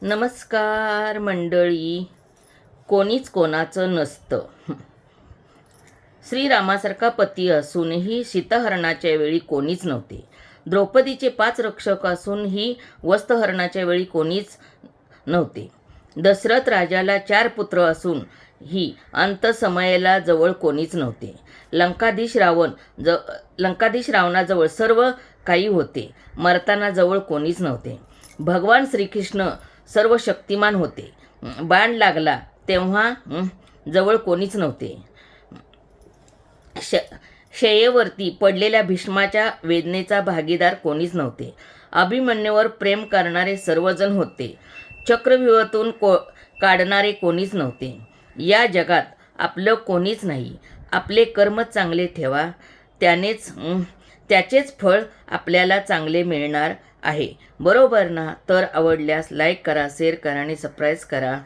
नमस्कार मंडळी. कोणीच कोणाचं नसतं. श्रीरामासारखा पती असूनही सीताहरणाच्या वेळी कोणीच नव्हते. द्रौपदीचे 5 रक्षक असूनही वस्त्रहरणाच्या वेळी कोणीच नव्हते. दशरथ राजाला 4 पुत्र असूनही अंतसमयाला जवळ कोणीच नव्हते. लंकाधीश रावणाजवळ सर्व काही होते, मरताना जवळ कोणीच नव्हते. भगवान श्रीकृष्ण सर्व शक्तिमान होते, बाण लागला तेव्हा जवळ कोणीच नव्हते. शय्येवरती पडलेल्या भीष्माच्या वेदनेचा भागीदार कोणीच नव्हते. अभिमन्यूवर प्रेम करणारे सर्वजण होते, चक्रव्यूहातून काढणारे कोणीच नव्हते. या जगात आपलं कोणीच नाही. आपले कर्म चांगले ठेवा, त्याचेच फळ आपल्याला चांगले मिळणार आहे. बरोबर ना? तर आवडल्यास लाईक करा, शेअर करा आणि सबस्क्राईब करा.